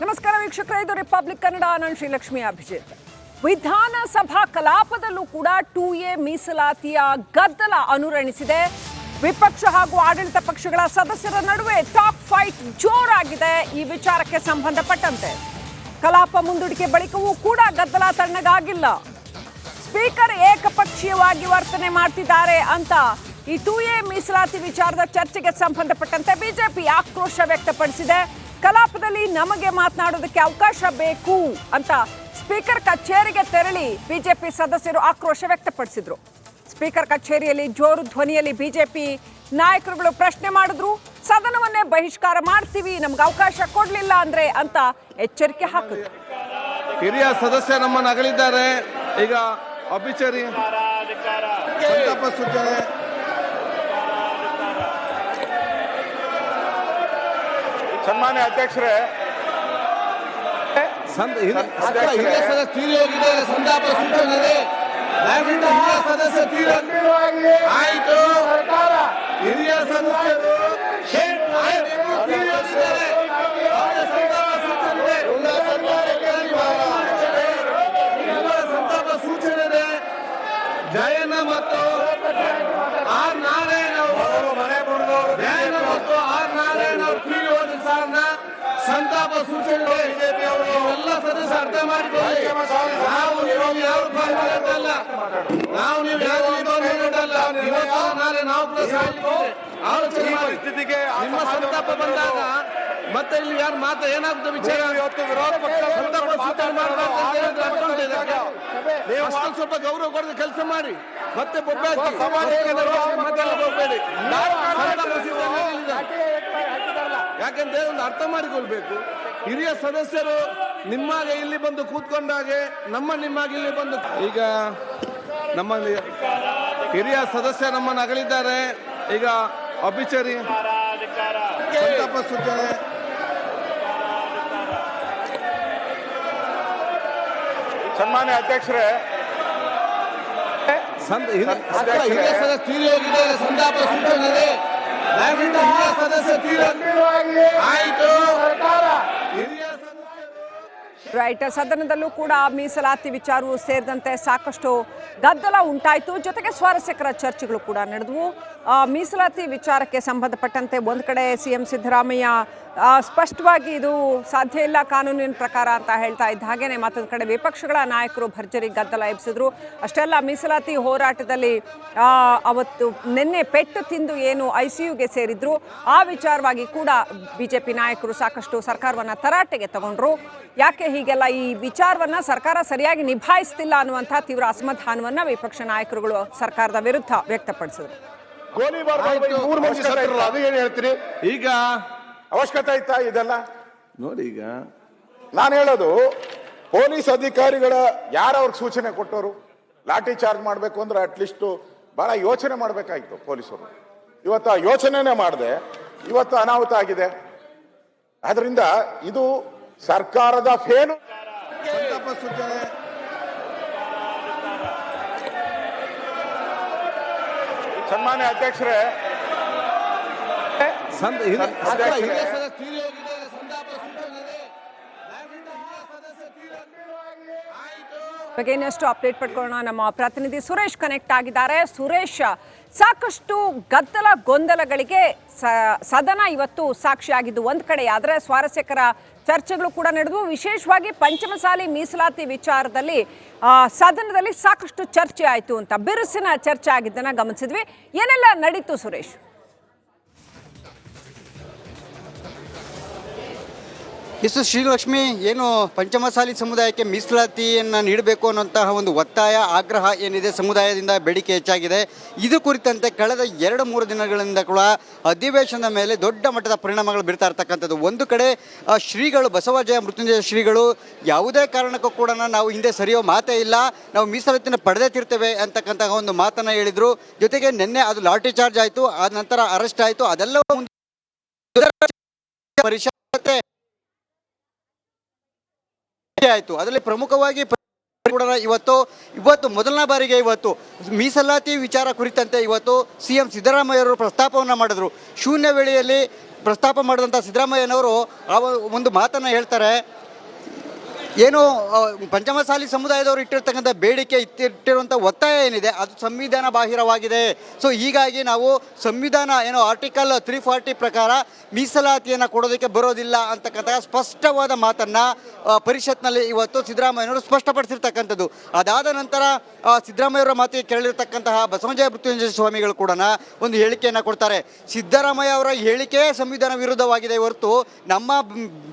ನಮಸ್ಕಾರ ವೀಕ್ಷಕರೇ, ಇದು ರಿಪಬ್ಲಿಕ್ ಕನ್ನಡ. ನಾನು ಶ್ರೀಲಕ್ಷ್ಮಿ ಅಭಿಜಿತ್. ವಿಧಾನಸಭಾ ಕಲಾಪದಲ್ಲೂ ಕೂಡ 2A ಮೀಸಲಾತಿಯ ಗದ್ದಲ ಅನುರಣಿಸಿದೆ. ವಿಪಕ್ಷ ಹಾಗೂ ಆಡಳಿತ ಪಕ್ಷಗಳ ಸದಸ್ಯರ ನಡುವೆ ಟಾಕ್ ಫೈಟ್ ಜೋರಾಗಿದೆ. ಈ ವಿಚಾರಕ್ಕೆ ಸಂಬಂಧಪಟ್ಟಂತೆ ಕಲಾಪ ಮುಂದೂಡಿಕೆ ಬಳಿಕವೂ ಕೂಡ ಗದ್ದಲ ತಣ್ಣಗಾಗಿಲ್ಲ. ಸ್ಪೀಕರ್ ಏಕಪಕ್ಷೀಯವಾಗಿ ವರ್ತನೆ ಮಾಡ್ತಿದ್ದಾರೆ ಅಂತ ಈ 2A ಮೀಸಲಾತಿ ವಿಚಾರದ ಚರ್ಚೆಗೆ ಸಂಬಂಧಪಟ್ಟಂತೆ ಬಿಜೆಪಿ ಆಕ್ರೋಶ ವ್ಯಕ್ತಪಡಿಸಿದೆ. ಕಲಾಪದಲ್ಲಿ ನಮಗೆ ಮಾತನಾಡೋದಕ್ಕೆ ಅವಕಾಶ ಬೇಕು ಅಂತ ಸ್ಪೀಕರ್ ಕಚೇರಿಗೆ ತೆರಳಿ ಬಿಜೆಪಿ ಸದಸ್ಯರು ಆಕ್ರೋಶ ವ್ಯಕ್ತಪಡಿಸಿದ್ರು. ಸ್ಪೀಕರ್ ಕಚೇರಿಯಲ್ಲಿ ಜೋರು ಧ್ವನಿಯಲ್ಲಿ ಬಿಜೆಪಿ ನಾಯಕರುಗಳು ಪ್ರಶ್ನೆ ಮಾಡಿದ್ರು. ಸದನವನ್ನೇ ಬಹಿಷ್ಕಾರ ಮಾಡ್ತೀವಿ, ನಮ್ಗೆ ಅವಕಾಶ ಕೊಡ್ಲಿಲ್ಲ ಅಂದ್ರೆ ಅಂತ ಎಚ್ಚರಿಕೆ ಹಾಕಿದ್ರು. ಹಿರಿಯ ಸದಸ್ಯ ನಮ್ಮನ್ನು ಅಗಲಿದ್ದಾರೆ. ಈಗ ಅಭಿಚರಿ ಸಂತಾಪ ಸೂಚನೆ. ಸನ್ಮಾನ್ಯ ಅಧ್ಯಕ್ಷರೇ, ಹಿರಿಯ ಸದಸ್ಯ ತೀರಿ ಹೋಗಿದ್ದಾರೆ. ಸಂತಾಪ ಸೂಚನೆ ಹಿರಿಯ ಸದಸ್ಯ ಆಯ್ತು. ಹಿರಿಯ ಸದಸ್ಯರು ತೀರಿ ಹೋಗಿದ್ದಾರೆ. ಸಂತಾಪ ಸೂಚನೆ ಇದೆ. ಜಯಣ್ಣ ಮತ್ತು ಆರ್ ನಾರಾಯಣ ಜಯಣ್ಣ ಮತ್ತು ಆರ್ ನಾರಾಯಣ ಅವರು ತೀರಿ ಹೋದ ಸಾರನ್ನ ಸಂತಾಪ ಸೂಚನೆ. ಬಿಜೆಪಿ ಅವರು ಎಲ್ಲ ಸದಸ್ಯ ಅರ್ಥ ಮಾಡಿಕೊಳ್ಳಿ. ನಾವು ನೀವು ಯಾರು ಪಾಲ್ಗೊಳ್ಳಲ್ಲ, ನಾವು ನೀವು ಯಾರು ಪಾಲ್ಗೊಳ್ಳಲ್ಲ. ನಾಳೆ ನಾವು ಆಲೋಚನೆ ಮಾಡಿ ನಿಮ್ಮ ಸಂತಾಪ ಬಂದಾಗ ಮತ್ತೆ ಇಲ್ಲಿ ಯಾರು ಮಾತ್ರ ಏನಾಗುತ್ತೆ ವಿಚಾರ. ಇವತ್ತು ವಿರೋಧ ಪಕ್ಷ ಸಂತಾಪ ಸೂಚನೆ ನೀವು ಸ್ವಲ್ಪ ಗೌರವ ಕೊಡದೆ ಕೆಲಸ ಮಾಡಿ. ಮತ್ತೆ ಬೊಬ್ಬೆ ಹೋಗ್ಬೇಡಿ. ಯಾಕಂದ್ರೆ ಒಂದು ಅರ್ಥ ಮಾಡಿಕೊಳ್ಬೇಕು. ಹಿರಿಯ ಸದಸ್ಯರು ನಿಮ್ಮಾಗೆ ಇಲ್ಲಿ ಬಂದು ಕೂತ್ಕೊಂಡಾಗೆ ನಿಮ್ಮಾಗೆ ಇಲ್ಲಿ ಬಂದು ಈಗ ನಮ್ಮಲ್ಲಿ ಹಿರಿಯ ಸದಸ್ಯ ನಮ್ಮನ್ನು ಅಗಲಿದ್ದಾರೆ. ಈಗ ಅಭಿಚರಿ ಸಂತಾಪ ಸೂಚನೆ. ಸನ್ಮಾನ್ಯ ಅಧ್ಯಕ್ಷರೇ, ಹಿರಿಯ ಸದಸ್ಯ ತೀರಿ ಹೋಗಿದ್ದಾರೆ. ಸಂತಾಪ ಸೂಚನೆ ಇದೆ. ಹಿರಿಯ ಸದಸ್ಯ ಆಯ್ತು. ರೈಟ್. ಸದನದಲ್ಲೂ ಕೂಡ ಮೀಸಲಾತಿ ವಿಚಾರವೂ ಸೇರಿದಂತೆ ಸಾಕಷ್ಟು ಗದ್ದಲ ಉಂಟಾಯಿತು. ಜೊತೆಗೆ ಸ್ವಾರಸ್ಯಕರ ಚರ್ಚೆಗಳು ಕೂಡ ನಡೆದವು. ಮೀಸಲಾತಿ ವಿಚಾರಕ್ಕೆ ಸಂಬಂಧಪಟ್ಟಂತೆ ಒಂದು ಕಡೆ ಸಿಎಂ ಸಿದ್ದರಾಮಯ್ಯ ಸ್ಪಷ್ಟವಾಗಿ ಇದು ಸಾಧ್ಯ ಇಲ್ಲ ಕಾನೂನಿನ ಪ್ರಕಾರ ಅಂತ ಹೇಳ್ತಾ ಇದ್ದ ಹಾಗೇನೆ ಮತ್ತೊಂದು ಕಡೆ ವಿಪಕ್ಷಗಳ ನಾಯಕರು ಭರ್ಜರಿ ಗದ್ದಲ ಎಬ್ಸಿದ್ರು. ಅಷ್ಟೆಲ್ಲ ಮೀಸಲಾತಿ ಹೋರಾಟದಲ್ಲಿ ಅವತ್ತು ನಿನ್ನೆ ಪೆಟ್ಟು ತಿಂದು ಏನು ICUಗೆ ಸೇರಿದ್ರು, ಆ ವಿಚಾರವಾಗಿ ಕೂಡ ಬಿಜೆಪಿ ನಾಯಕರು ಸಾಕಷ್ಟು ಸರ್ಕಾರವನ್ನು ತರಾಟೆಗೆ ತಗೊಂಡ್ರು. ಯಾಕೆ ಹೀಗೆಲ್ಲ ಈ ವಿಚಾರವನ್ನ ಸರ್ಕಾರ ಸರಿಯಾಗಿ ನಿಭಾಯಿಸ್ತಿಲ್ಲ ಅನ್ನುವಂಥ ತೀವ್ರ ಅಸಮಾಧಾನವನ್ನ ವಿಪಕ್ಷ ನಾಯಕರುಗಳು ಸರ್ಕಾರದ ವಿರುದ್ಧ ವ್ಯಕ್ತಪಡಿಸಿದ್ರು. ಅದು ಏನ್ ಹೇಳ್ತೀರಿ? ಈಗ ಅವಶ್ಯಕತೆ ಇತ್ತಾ ಇದೆಲ್ಲ? ನೋಡಿ, ಈಗ ನಾನು ಹೇಳೋದು, ಪೊಲೀಸ್ ಅಧಿಕಾರಿಗಳ ಯಾರವ್ರಿಗೆ ಸೂಚನೆ ಕೊಟ್ಟವರು ಲಾಠಿ ಚಾರ್ಜ್ ಮಾಡಬೇಕು ಅಂದ್ರೆ ಅಟ್ಲೀಸ್ಟ್ ಬಹಳ ಯೋಚನೆ ಮಾಡಬೇಕಾಗಿತ್ತು ಪೊಲೀಸರು. ಇವತ್ತು ಆ ಯೋಚನೆನೇ ಮಾಡದೆ ಇವತ್ತು ಅನಾಹುತ ಆಗಿದೆ. ಆದ್ರಿಂದ ಇದು ಸರ್ಕಾರದ ಫೇಲು. ಸಂತಾಪ ಸೂಚನೆ. ಸನ್ಮಾನ್ಯ ಅಧ್ಯಕ್ಷರೇ, ಹಿರಿಯ ಸದಸ್ಯ ತೀರಿ ಹೋಗಿದ್ದಾರೆ. ಸಂತಾಪ ಸೂಚನೆ ಇದೆ. ಬಗ್ಗೆ ಇನ್ನಷ್ಟು ಅಪ್ಡೇಟ್ ಪಡ್ಕೊಳ್ಳೋಣ. ನಮ್ಮ ಪ್ರತಿನಿಧಿ ಸುರೇಶ್ ಕನೆಕ್ಟ್ ಆಗಿದ್ದಾರೆ. ಸುರೇಶ್, ಸಾಕಷ್ಟು ಗದ್ದಲ ಗೊಂದಲಗಳಿಗೆ ಸದನ ಇವತ್ತು ಸಾಕ್ಷಿಯಾಗಿದ್ದು ಒಂದು ಕಡೆ, ಆದರೆ ಸ್ವಾರಸ್ಯಕರ ಚರ್ಚೆಗಳು ಕೂಡ ನಡೆದವು. ವಿಶೇಷವಾಗಿ ಪಂಚಮಸಾಲಿ ಮೀಸಲಾತಿ ವಿಚಾರದಲ್ಲಿ ಸದನದಲ್ಲಿ ಸಾಕಷ್ಟು ಚರ್ಚೆ ಆಯಿತು ಅಂತ, ಬಿರುಸಿನ ಚರ್ಚೆ ಆಗಿದ್ದನ್ನು ಗಮನಿಸಿದ್ವಿ. ಏನೆಲ್ಲ ನಡೀತು ಸುರೇಶ್? ಶ್ರೀಲಕ್ಷ್ಮಿ, ಏನು ಪಂಚಮಸಾಲಿ ಸಮುದಾಯಕ್ಕೆ ಮೀಸಲಾತಿಯನ್ನು ನೀಡಬೇಕು ಅನ್ನುವಂತಹ ಒಂದು ಒತ್ತಾಯ, ಆಗ್ರಹ ಏನಿದೆ ಸಮುದಾಯದಿಂದ ಬೇಡಿಕೆ ಹೆಚ್ಚಾಗಿದೆ. ಇದು ಕುರಿತಂತೆ ಕಳೆದ 2-3 ದಿನಗಳಿಂದ ಕೂಡ ಅಧಿವೇಶನದ ಮೇಲೆ ದೊಡ್ಡ ಮಟ್ಟದ ಪರಿಣಾಮಗಳು ಬೀರ್ತಾ ಇರ್ತಕ್ಕಂಥದ್ದು. ಒಂದು ಕಡೆ ಶ್ರೀಗಳು, ಬಸವಜಯ ಮೃತ್ಯುಂಜಯ ಶ್ರೀಗಳು ಯಾವುದೇ ಕಾರಣಕ್ಕೂ ಕೂಡ ನಾವು ಹಿಂದೆ ಸರಿಯೋ ಮಾತೇ ಇಲ್ಲ, ನಾವು ಮೀಸಲಾತಿನ ಪಡೆದೇ ತಿರ್ತೇವೆ ಅಂತಕ್ಕಂತಹ ಒಂದು ಮಾತನ್ನು ಹೇಳಿದರು. ಜೊತೆಗೆ ನಿನ್ನೆ ಅದು ಲಾಠಿ ಚಾರ್ಜ್ ಆಯಿತು, ಆ ನಂತರ ಅರೆಸ್ಟ್ ಆಯಿತು. ಅದೆಲ್ಲವೂ ಪರಿಷತ್ ಆಯಿತು. ಅದರಲ್ಲಿ ಪ್ರಮುಖವಾಗಿ ಇವತ್ತು ಮೊದಲನೇ ಬಾರಿಗೆ ಮೀಸಲಾತಿ ವಿಚಾರ ಕುರಿತಂತೆ ಇವತ್ತು ಸಿಎಂ ಸಿದ್ದರಾಮಯ್ಯ ಅವರು ಪ್ರಸ್ತಾಪವನ್ನು ಮಾಡಿದ್ರು. ಶೂನ್ಯ ವೇಳೆಯಲ್ಲಿ ಪ್ರಸ್ತಾಪ ಮಾಡಿದಂಥ ಸಿದ್ದರಾಮಯ್ಯನವರು ಆ ಒಂದು ಮಾತನ್ನು ಹೇಳ್ತಾರೆ. ಏನು ಪಂಚಮಸಾಲಿ ಸಮುದಾಯದವರು ಇಟ್ಟಿರ್ತಕ್ಕಂಥ ಬೇಡಿಕೆ ಇಟ್ಟಿರುವಂಥ ಒತ್ತಾಯ ಏನಿದೆ ಅದು ಸಂವಿಧಾನ ಬಾಹಿರವಾಗಿದೆ. ಸೊ ಹೀಗಾಗಿ ನಾವು ಸಂವಿಧಾನ ಏನು ಆರ್ಟಿಕಲ್ 340 ಪ್ರಕಾರ ಮೀಸಲಾತಿಯನ್ನು ಕೊಡೋದಕ್ಕೆ ಬರೋದಿಲ್ಲ ಅಂತಕ್ಕಂಥ ಸ್ಪಷ್ಟವಾದ ಮಾತನ್ನು ಪರಿಷತ್ನಲ್ಲಿ ಇವತ್ತು ಸಿದ್ದರಾಮಯ್ಯನವರು ಸ್ಪಷ್ಟಪಡಿಸಿರ್ತಕ್ಕಂಥದ್ದು. ಅದಾದ ನಂತರ ಸಿದ್ದರಾಮಯ್ಯವರ ಮಾತಿಗೆ ಕೇಳಿರ್ತಕ್ಕಂತಹ ಬಸವರಾಜ ಮೃತ್ಯುಂಜಯ ಸ್ವಾಮಿಗಳು ಕೂಡ ಒಂದು ಹೇಳಿಕೆಯನ್ನು ಕೊಡ್ತಾರೆ. ಸಿದ್ದರಾಮಯ್ಯ ಅವರ ಹೇಳಿಕೆ ಸಂವಿಧಾನ ವಿರುದ್ಧವಾಗಿದೆ ಹೊರತು ನಮ್ಮ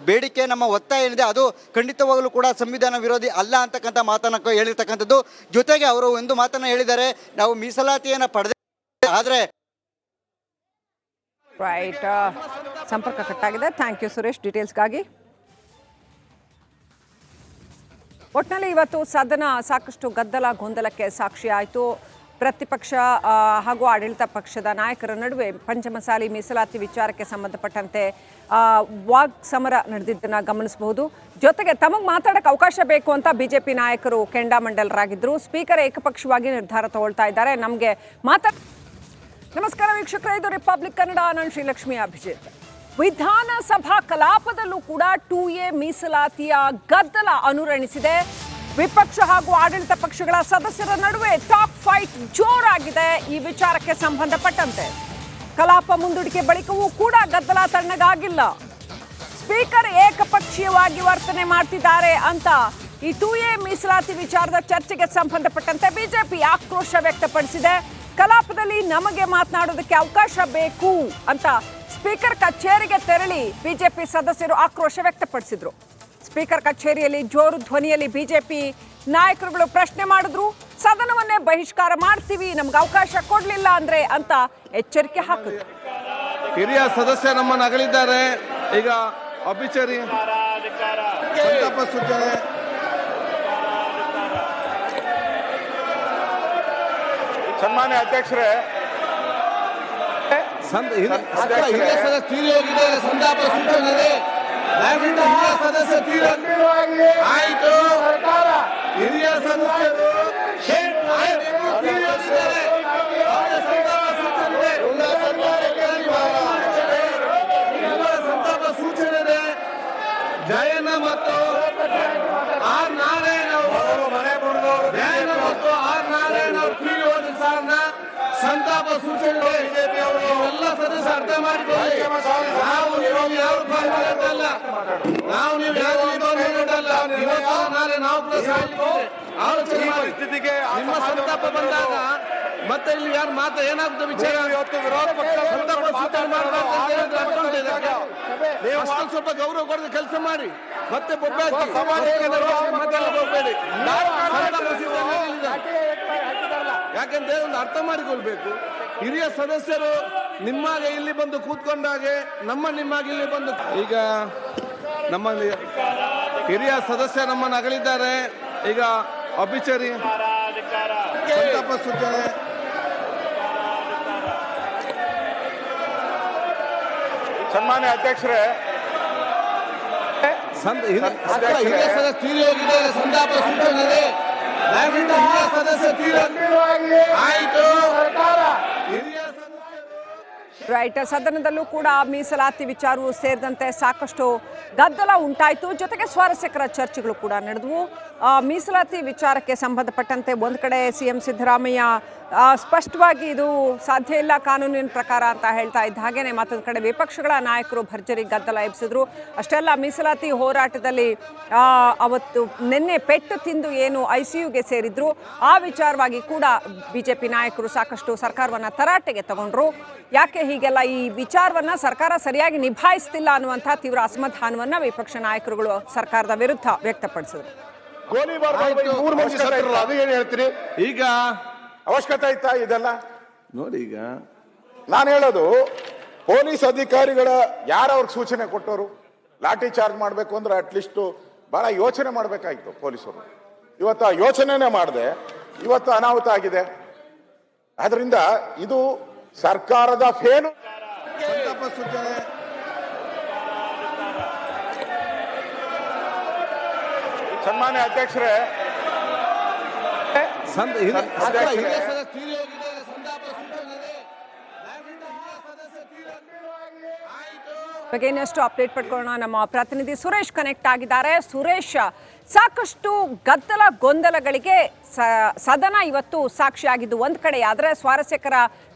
ಬೇಡಿಕೆ ನಮ್ಮ ಒತ್ತಾಯ ಏನಿದೆ ಅದು ಖಂಡಿತವಾಗಲೂ ಕೂಡ ಸಂವಿಧಾನ ವಿರೋಧಿ ಅಲ್ಲ ಅಂತಕ್ಕಂಥ ಮಾತನ್ನು ಹೇಳಿರ್ತಕ್ಕಂಥದ್ದು. ಜೊತೆಗೆ ಅವರು ಒಂದು ಮಾತನ್ನು ಹೇಳಿದ್ದಾರೆ, ನಾವು ಮೀಸಲಾತಿಯನ್ನು ಪಡೆದ ಆದರೆ ರೈಟ್ ಸಂಪರ್ಕ ಕಟ್ಟಾಗಿದೆ. ಥ್ಯಾಂಕ್ ಯು ಸುರೇಶ್ ಡೀಟೇಲ್ಸ್ಗಾಗಿ. ಒಟ್ಟಿನಲ್ಲಿ ಇವತ್ತು ಸದನ ಸಾಕಷ್ಟು ಗದ್ದಲ ಗೊಂದಲಕ್ಕೆ ಸಾಕ್ಷಿಯಾಯಿತು. ಪ್ರತಿಪಕ್ಷ ಹಾಗೂ ಆಡಳಿತ ಪಕ್ಷದ ನಾಯಕರ ನಡುವೆ ಪಂಚಮಸಾಲಿ ಮೀಸಲಾತಿ ವಿಚಾರಕ್ಕೆ ಸಂಬಂಧಪಟ್ಟಂತೆ ವಾಗ್ ಸಮರ ನಡೆದಿದ್ದನ್ನು ಗಮನಿಸಬಹುದು. ಜೊತೆಗೆ ತಮಗೆ ಮಾತಾಡೋಕ್ಕೆ ಅವಕಾಶ ಬೇಕು ಅಂತ ಬಿಜೆಪಿ ನಾಯಕರು ಕೆಂಡಾಮಂಡಲರಾಗಿದ್ದರು. ಸ್ಪೀಕರ್ ಏಕಪಕ್ಷವಾಗಿ ನಿರ್ಧಾರ ತಗೊಳ್ತಾ ಇದ್ದಾರೆ. ನಮಗೆ ನಮಸ್ಕಾರ ವೀಕ್ಷಕರೇ, ಇದು ರಿಪಬ್ಲಿಕ್ ಕನ್ನಡ. ನಾನು ಶ್ರೀಲಕ್ಷ್ಮಿ ಅಭಿಜಿತ್. ವಿಧಾನಸಭಾ ಕಲಾಪದಲ್ಲೂ ಕೂಡ 2A ಮೀಸಲಾತಿಯ ಗದ್ದಲ ಅನುರಣಿಸಿದೆ. ವಿಪಕ್ಷ ಹಾಗೂ ಆಡಳಿತ ಪಕ್ಷಗಳ ಸದಸ್ಯರ ನಡುವೆ ಟಾಕ್ ಫೈಟ್ ಜೋರಾಗಿದೆ. ಈ ವಿಚಾರಕ್ಕೆ ಸಂಬಂಧಪಟ್ಟಂತೆ ಕಲಾಪ ಮುಂದೂಡಿಕೆ ಬಳಿಕವೂ ಕೂಡ ಗದ್ದಲ ತಣ್ಣಗಾಗಿಲ್ಲ. ಸ್ಪೀಕರ್ ಏಕಪಕ್ಷೀಯವಾಗಿ ವರ್ತನೆ ಮಾಡ್ತಿದ್ದಾರೆ ಅಂತ ಈ 2A ಮೀಸಲಾತಿ ವಿಚಾರದ ಚರ್ಚೆಗೆ ಸಂಬಂಧಪಟ್ಟಂತೆ ಬಿಜೆಪಿ ಆಕ್ರೋಶ ವ್ಯಕ್ತಪಡಿಸಿದೆ. ಕಲಾಪದಲ್ಲಿ ನಮಗೆ ಮಾತನಾಡೋದಕ್ಕೆ ಅವಕಾಶ ಬೇಕು ಅಂತ ಸ್ಪೀಕರ್ ಕಚೇರಿಗೆ ತೆರಳಿ ಬಿಜೆಪಿ ಸದಸ್ಯರು ಆಕ್ರೋಶ ವ್ಯಕ್ತಪಡಿಸಿದ್ರು. ಸ್ಪೀಕರ್ ಕಚೇರಿಯಲ್ಲಿ ಜೋರು ಧ್ವನಿಯಲ್ಲಿ ಬಿಜೆಪಿ ನಾಯಕರುಗಳು ಪ್ರಶ್ನೆ ಮಾಡಿದ್ರು. ಸದನವನ್ನೇ ಬಹಿಷ್ಕಾರ ಮಾಡ್ತೀವಿ, ನಮ್ಗೆ ಅವಕಾಶ ಕೊಡ್ಲಿಲ್ಲ ಅಂದ್ರೆ ಅಂತ ಎಚ್ಚರಿಕೆ ಹಾಕಿದ್ರು. ಹಿರಿಯ ಸದಸ್ಯ ನಮ್ಮನ್ನು ಅಗಲಿದ್ದಾರೆ. ಈಗ ಅಭಿಚರಿ ಸಂತಾಪ ಸೂಚನೆ. ಸನ್ಮಾನ್ಯ ಅಧ್ಯಕ್ಷರೇ, ಹಿರಿಯ ಸದಸ್ಯ ತೀರಿ ಹೋಗಿದ್ದಾರೆ. ಸಂತಾಪ ಸೂಚನೆ ದಯವಿಟ್ಟು ಹಿರಿಯ ಸದಸ್ಯ ಆಯ್ತು. ಹಿರಿಯ ಸದಸ್ಯರು ಸಂತಾಪ ಸೂಚನೆ ಜಯಣ್ಣ ಮತ್ತು ಆರ್ ನಾರಾಯಣ ಮತ್ತು ಆರ್ ನಾರಾಯಣ ಅವರು ತೀರಿ ಹೋದ ಸಾರನ್ನ ಸಂತಾಪ ಸೂಚನೆ ಎಲ್ಲ ಸದಸ್ಯ ಅರ್ಥ ಮಾಡಿಕೊಳ್ಳಿ. ನಾವು ನೀವು ಯಾರು ಪಾಲ್ಗೊಳ್ಳಲ್ಲ, ನಾವು ನೀವು ಯಾರು ಪಾಲ್ಗೊಳ್ಳಲ್ಲ. ಇವತ್ತು ನಾಳೆ ನಾವು ಆಲೋಚನೆ ಮಾಡಿ ನಿಮ್ಮ ಸಂತಾಪ ಬಂದಾಗ ಮತ್ತೆ ಇಲ್ಲಿ ಯಾರು ಮಾತ್ರ ಏನಾಗ್ತದೆ ವಿಚಾರ. ವಿರೋಧ ಪಕ್ಷ ಸಂತಾಪ ಸೂಚನೆ ಮಾಡಬೇಕು. ನೀವು ಸ್ವಲ್ಪ ಗೌರವ ಕೊಡದೆ ಕೆಲಸ ಮಾಡಿ. ಮತ್ತೆ ಹೋಗ್ಬೇಡಿ. ಯಾಕೆಂದ್ರೆ ಒಂದು ಅರ್ಥ ಮಾಡಿಕೊಳ್ಬೇಕು. ಹಿರಿಯ ಸದಸ್ಯರು ನಿಮ್ಮಾಗೆ ಇಲ್ಲಿ ಬಂದು ಕೂತ್ಕೊಂಡಾಗೆ ನಿಮ್ಮಾಗೆ ಇಲ್ಲಿ ಬಂದು ಈಗ ನಮ್ಮಲ್ಲಿ ಹಿರಿಯ ಸದಸ್ಯ ನಮ್ಮನ್ನು ಅಗಲಿದ್ದಾರೆ. ಈಗ ಅಭಿಚರಿ ಸಂತಾಪ ಸೂಚನೆ. ಸನ್ಮಾನ್ಯ ಅಧ್ಯಕ್ಷರೇ, ಹಿರಿಯ ಸದಸ್ಯ ತೀರಿ ಹೋಗಿದ್ದಾರೆ. ಸಂತಾಪ ಸೂಚನೆ ದಯವಿಟ್ಟು ಹಿರಿಯ ಸದಸ್ಯ ಆಯ್ತು. ರೈಟ್, ಸದನದಲ್ಲೂ ಕೂಡ ಮೀಸಲಾತಿ ವಿಚಾರವೂ ಸೇರಿದಂತೆ ಸಾಕಷ್ಟು ಗದ್ದಲ ಉಂಟಾಯಿತು. ಜೊತೆಗೆ ಸ್ವಾರಸ್ಯಕರ ಚರ್ಚೆಗಳು ಕೂಡ ನಡೆದವು. ಮೀಸಲಾತಿ ವಿಚಾರಕ್ಕೆ ಸಂಬಂಧಪಟ್ಟಂತೆ ಒಂದು ಕಡೆ ಸಿಎಂ ಸಿದ್ದರಾಮಯ್ಯ ಸ್ಪಷ್ಟವಾಗಿ ಇದು ಸಾಧ್ಯ ಇಲ್ಲ ಕಾನೂನಿನ ಪ್ರಕಾರ ಅಂತ ಹೇಳ್ತಾ ಇದ್ದ ಹಾಗೇನೆ ಮತ್ತೊಂದು ಕಡೆ ವಿಪಕ್ಷಗಳ ನಾಯಕರು ಭರ್ಜರಿ ಗದ್ದಲ ಎಬ್ಸಿದ್ರು. ಅಷ್ಟೆಲ್ಲ ಮೀಸಲಾತಿ ಹೋರಾಟದಲ್ಲಿ ಅವತ್ತು ನಿನ್ನೆ ಪೆಟ್ಟು ತಿಂದು ಏನು ICUಗೆ ಸೇರಿದ್ರು ಆ ವಿಚಾರವಾಗಿ ಕೂಡ ಬಿಜೆಪಿ ನಾಯಕರು ಸಾಕಷ್ಟು ಸರ್ಕಾರವನ್ನು ತರಾಟೆಗೆ ತಗೊಂಡ್ರು. ಯಾಕೆ ಹೀಗೆಲ್ಲ ಈ ವಿಚಾರವನ್ನ ಸರ್ಕಾರ ಸರಿಯಾಗಿ ನಿಭಾಯಿಸ್ತಿಲ್ಲ ಅನ್ನುವಂಥ ತೀವ್ರ ಅಸಮಾಧಾನವನ್ನ ವಿಪಕ್ಷ ನಾಯಕರುಗಳು ಸರ್ಕಾರದ ವಿರುದ್ಧ ವ್ಯಕ್ತಪಡಿಸಿದ್ರು. ಅದು ಏನ್ ಹೇಳ್ತೀರಿ? ಈಗ ಅವಶ್ಯಕತೆ ಇತ್ತಾ ಇದೆಲ್ಲ? ನೋಡಿ, ಈಗ ನಾನು ಹೇಳೋದು, ಪೊಲೀಸ್ ಅಧಿಕಾರಿಗಳ ಯಾರವ್ರಿಗೆ ಸೂಚನೆ ಕೊಟ್ಟವರು ಲಾಠಿ ಚಾರ್ಜ್ ಮಾಡಬೇಕು ಅಂದ್ರೆ ಅಟ್ಲೀಸ್ಟ್ ಬಹಳ ಯೋಚನೆ ಮಾಡಬೇಕಾಗಿತ್ತು ಪೊಲೀಸರು. ಇವತ್ತು ಆ ಯೋಚನೆನೇ ಮಾಡದೆ ಇವತ್ತು ಅನಾಹುತ ಆಗಿದೆ. ಆದ್ರಿಂದ ಇದು ಸರ್ಕಾರದ ಫೇಲು. ಸಂತಾಪ ಸೂಚನೆ. ಸನ್ಮಾನ್ಯ ಅಧ್ಯಕ್ಷರೇ, ಹಿರಿಯ ಸದಸ್ಯ ತೀರಿ ಹೋಗಿದ್ದಾರೆ. ಸಂತಾಪ ಸೂಚನೆ ದಯವಿಟ್ಟು ಹಿರಿಯ ಸದಸ್ಯ ಆಯ್ತು. ಬಗ್ಗೆ ಇನ್ನಷ್ಟು ಅಪ್ಡೇಟ್ ಪಡ್ಕೊಳ್ಳೋಣ. ನಮ್ಮ ಪ್ರತಿನಿಧಿ ಸುರೇಶ್ ಕನೆಕ್ಟ್ ಆಗಿದ್ದಾರೆ. ಸುರೇಶ್, ಸಾಕಷ್ಟು ಗದ್ದಲ ಗೊಂದಲಗಳಿಗೆ ಸದನ ಇವತ್ತು ಸಾಕ್ಷಿಯಾಗಿದ್ದು ಒಂದು ಕಡೆ, ಆದರೆ ಸ್ವಾರಸ್ಯಕರ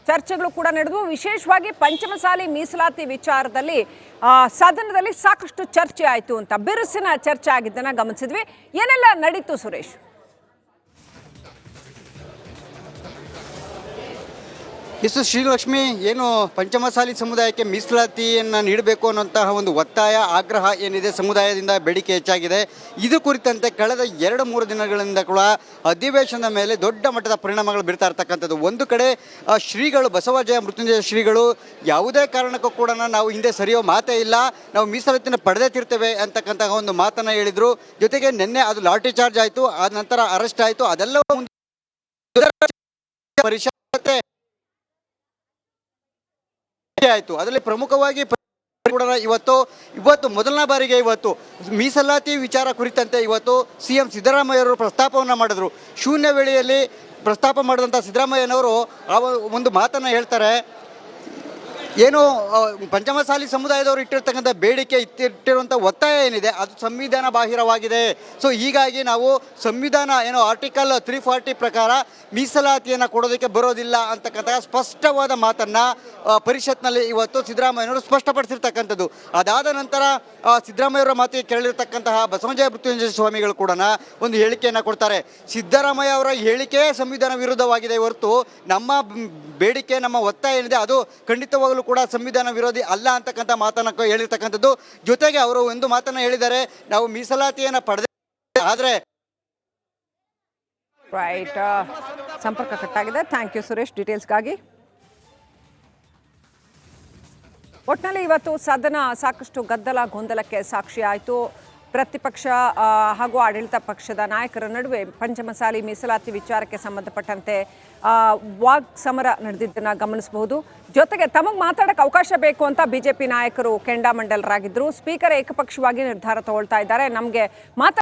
ಚರ್ಚೆಗಳು ಕೂಡ ನಡೆದವು. ವಿಶೇಷವಾಗಿ ಪಂಚಮಸಾಲಿ ಮೀಸಲಾತಿ ವಿಚಾರದಲ್ಲಿ ಸದನದಲ್ಲಿ ಸಾಕಷ್ಟು ಚರ್ಚೆ ಆಯಿತು ಅಂತ, ಬಿರುಸಿನ ಚರ್ಚೆ ಆಗಿದ್ದನ್ನ ಗಮನಿಸಿದ್ವಿ. ಏನೆಲ್ಲ ನಡೀತು ಸುರೇಶ್? ಎಸ್ ಶ್ರೀಲಕ್ಷ್ಮಿ, ಏನು ಪಂಚಮಸಾಲಿ ಸಮುದಾಯಕ್ಕೆ ಮೀಸಲಾತಿಯನ್ನು ನೀಡಬೇಕು ಅನ್ನುವಂತಹ ಒಂದು ಒತ್ತಾಯ ಆಗ್ರಹ ಏನಿದೆ ಸಮುದಾಯದಿಂದ ಬೇಡಿಕೆ ಹೆಚ್ಚಾಗಿದೆ. ಇದು ಕುರಿತಂತೆ ಕಳೆದ 2-3 ದಿನಗಳಿಂದ ಕೂಡ ಅಧಿವೇಶನದ ಮೇಲೆ ದೊಡ್ಡ ಮಟ್ಟದ ಪರಿಣಾಮಗಳು ಬೀರ್ತಾ ಇರ್ತಕ್ಕಂಥದ್ದು. ಒಂದು ಕಡೆ ಶ್ರೀಗಳು, ಬಸವಜಯ ಮೃತ್ಯುಂಜಯ ಶ್ರೀಗಳು ಯಾವುದೇ ಕಾರಣಕ್ಕೂ ಕೂಡ ನಾವು ಹಿಂದೆ ಸರಿಯೋ ಮಾತೇ ಇಲ್ಲ, ನಾವು ಮೀಸಲಾತಿನ ಪಡೆದೇ ತಿರ್ತೇವೆ ಅಂತಕ್ಕಂತಹ ಒಂದು ಮಾತನ್ನು ಹೇಳಿದರು. ಜೊತೆಗೆ ನಿನ್ನೆ ಅದು ಲಾಠಿ ಚಾರ್ಜ್ ಆಯಿತು, ಆ ನಂತರ ಅರೆಸ್ಟ್ ಆಯಿತು. ಅದೆಲ್ಲವೂ ಪರಿಷತ್ ಆಯಿತು. ಅದರಲ್ಲಿ ಪ್ರಮುಖವಾಗಿ ಇವತ್ತು ಮೊದಲನೇ ಬಾರಿಗೆ ಮೀಸಲಾತಿ ವಿಚಾರ ಕುರಿತಂತೆ ಇವತ್ತು CM ಸಿದ್ದರಾಮಯ್ಯವರು ಪ್ರಸ್ತಾಪವನ್ನು ಮಾಡಿದ್ರು. ಶೂನ್ಯ ವೇಳೆಯಲ್ಲಿ ಪ್ರಸ್ತಾಪ ಮಾಡಿದಂಥ ಸಿದ್ದರಾಮಯ್ಯನವರು ಆ ಒಂದು ಮಾತನ್ನು ಹೇಳ್ತಾರೆ. ಏನು ಪಂಚಮಸಾಲಿ ಸಮುದಾಯದವರು ಇಟ್ಟಿರ್ತಕ್ಕಂಥ ಬೇಡಿಕೆ, ಇಟ್ಟಿರುವಂಥ ಒತ್ತಾಯ ಏನಿದೆ ಅದು ಸಂವಿಧಾನ ಬಾಹಿರವಾಗಿದೆ. ಸೊ ಹೀಗಾಗಿ ನಾವು ಸಂವಿಧಾನ ಏನು ಆರ್ಟಿಕಲ್ 340 ಪ್ರಕಾರ ಮೀಸಲಾತಿಯನ್ನು ಕೊಡೋದಕ್ಕೆ ಬರೋದಿಲ್ಲ ಅಂತಕ್ಕಂಥ ಸ್ಪಷ್ಟವಾದ ಮಾತನ್ನು ಪರಿಷತ್ನಲ್ಲಿ ಇವತ್ತು ಸಿದ್ದರಾಮಯ್ಯನವರು ಸ್ಪಷ್ಟಪಡಿಸಿರ್ತಕ್ಕಂಥದ್ದು. ಅದಾದ ನಂತರ ಸಿದ್ದರಾಮಯ್ಯವರ ಮಾತಿಗೆ ಕೇಳಿರ್ತಕ್ಕಂತಹ ಬಸವಜಯ ಮೃತ್ಯುಂಜಯ ಸ್ವಾಮಿಗಳು ಕೂಡ ಒಂದು ಹೇಳಿಕೆಯನ್ನು ಕೊಡ್ತಾರೆ. ಸಿದ್ದರಾಮಯ್ಯ ಅವರ ಹೇಳಿಕೆ ಸಂವಿಧಾನ ವಿರುದ್ಧವಾಗಿದೆ ಹೊರತು ನಮ್ಮ ಬೇಡಿಕೆ, ನಮ್ಮ ಒತ್ತಾಯ ಏನಿದೆ ಅದು ಖಂಡಿತವಾಗಲೂ ಕೂಡ ಸಂವಿಧಾನ ವಿರೋಧಿ ಅಲ್ಲ ಅಂತಕ್ಕಂಥ ಮಾತನ್ನು ಹೇಳಿರ್ತಕ್ಕಂಥದ್ದು. ಜೊತೆಗೆ ಅವರು ಒಂದು ಮಾತನ್ನು ಹೇಳಿದ್ದಾರೆ, ನಾವು ಮೀಸಲಾತಿಯನ್ನು ಪಡೆದ ಆದರೆ ರೈಟ್, ಸಂಪರ್ಕ ಕಟ್ಟಾಗಿದೆ. ಥ್ಯಾಂಕ್ ಯು ಸುರೇಶ್ ಡೀಟೇಲ್ಸ್ಗಾಗಿ. ಒಟ್ಟಿನಲ್ಲಿ ಇವತ್ತು ಸದನ ಸಾಕಷ್ಟು ಗದ್ದಲ ಗೊಂದಲಕ್ಕೆ ಸಾಕ್ಷಿ ಆಯಿತು. ಪ್ರತಿಪಕ್ಷ ಹಾಗೂ ಆಡಳಿತ ಪಕ್ಷದ ನಾಯಕರ ನಡುವೆ ಪಂಚಮಸಾಲಿ ಮೀಸಲಾತಿ ವಿಚಾರಕ್ಕೆ ಸಂಬಂಧಪಟ್ಟಂತೆ ವಾಗ್ ಸಮರ ನಡೆದಿದ್ದನ್ನು ಗಮನಿಸಬಹುದು. ಜೊತೆಗೆ ತಮಗೆ ಮಾತಾಡೋಕ್ಕೆ ಅವಕಾಶ ಬೇಕು ಅಂತ ಬಿಜೆಪಿ ನಾಯಕರು ಕೆಂಡಾಮಂಡಲರಾಗಿದ್ದರು. ಸ್ಪೀಕರ್ ಏಕಪಕ್ಷವಾಗಿ ನಿರ್ಧಾರ ತಗೊಳ್ತಾ ಇದ್ದಾರೆ. ನಮಗೆ